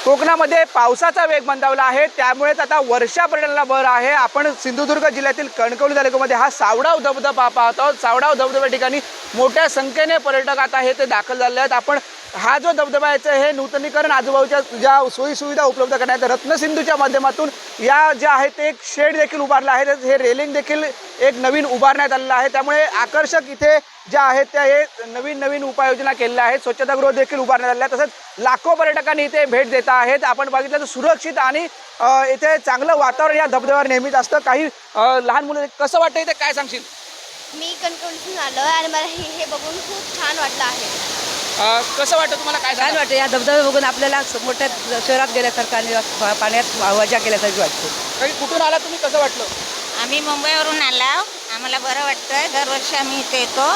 कोकणामध्ये पावसाचा वेग मंदावला आहे, त्यामुळेच आता वर्षा पर्यटनाला भर आहे। आपण सिंधुदुर्ग जिल्ह्यातील कणकवली तालुक्यामध्ये हा सावडाव धबधबा पाहत आहोत। सावडाव धबधबा ठिकाणी मोठ्या संख्येने पर्यटक आता हे ते दाखल झाले आहेत। आपण हा जो धबधबा आहे हे नूतनीकरण आजूबाजूच्या ज्या सोयी सुविधा उपलब्ध करण्यात रत्नसिंधूच्या माध्यमातून या ज्या आहेत ते एक शेड देखील उभारला आहे, हे रेलिंग देखील एक नवीन उभारण्यात आलेलं आहे। त्यामुळे आकर्षक इथे ज्या आहेत त्या हे नवीन उपाययोजना केलेल्या आहेत। स्वच्छतागृह देखील उभारण्यात आले आहे। तसंच लाखो पर्यटकांनी इथे भेट देत आहेत। आपण बघितलं तर सुरक्षित आणि इथे चांगलं वातावरण या धबधब्यावर नेहमीच असतं। काही लहान मुलं कसं वाटतं इथे काय सांगशील? मी कणकवलीतून आलो आणि मला हे बघून खूप छान वाटलं आहे। कसं वाटतं तुम्हाला? काय छान वाटतं या धबधबे बघून आपल्याला मोठ्या शहरात गेल्यासारखं आणि पाण्यात मजा केल्यासारखी वाटते। काही कुठून आला तुम्ही? कसं वाटलं? आम्ही मुंबईवरून आलो, आम्हाला बरं वाटतं। दरवर्षी आम्ही इथे येतो।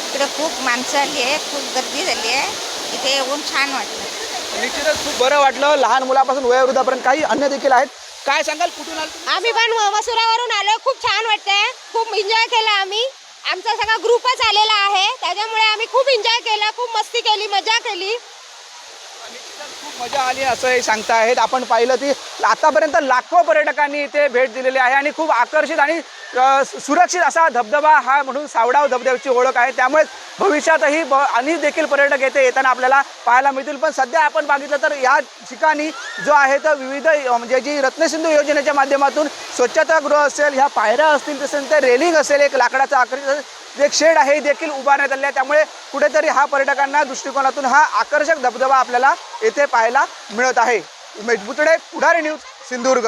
इकडे खूप माणसं आली आहे, खूप गर्दी झाली आहे, इथे येऊन छान वाटलं। निश्चितच खूप बरं वाटलं। लहान मुलापासून वयोवृद्धापर्यंत काही अन्य देखील आहेत। काय सांगाल कुठून आला? आम्ही पण मसुरावरून आलो, खूप छान वाटतंय, खूप एन्जॉय केला आम्ही। आमचा सगळा ग्रुपच आलेला आहे, त्याच्यामुळे आम्ही खूप एन्जॉय केला, खूप मस्ती केली, मजा केली। खूप मजा आली असं सांगता आहेत। आपण पाहिलं की आतापर्यंत लाखो पर्यटकांनी इथे भेट दिलेली आहे आणि खूप आकर्षित आणि सुरक्षित असा धबधबा हा म्हणून सावडाव धबधब्याची ओळख आहे। त्यामुळे भविष्यातही आणि देखील पर्यटक येथे येताना आपल्याला पाहायला मिळतील। पण सध्या आपण बघितलं तर या ठिकाणी जो आहे तर विविध म्हणजे जी रत्नसिंधू योजनेच्या माध्यमातून स्वच्छतागृह असेल, ह्या पायऱ्या असतील, तसेच ते रेलिंग असेल, एक लाकडाचा आकृती एक शेड आहे देखील उभारण्यात आले आहे। त्यामुळे कुठेतरी हा पर्यटकांना दृष्टिकोनातून हा आकर्षक धबधबा आपल्याला येथे पाहायला मिळत आहे। उमेश बुचडे, पुढारी न्यूज, सिंधुदुर्ग।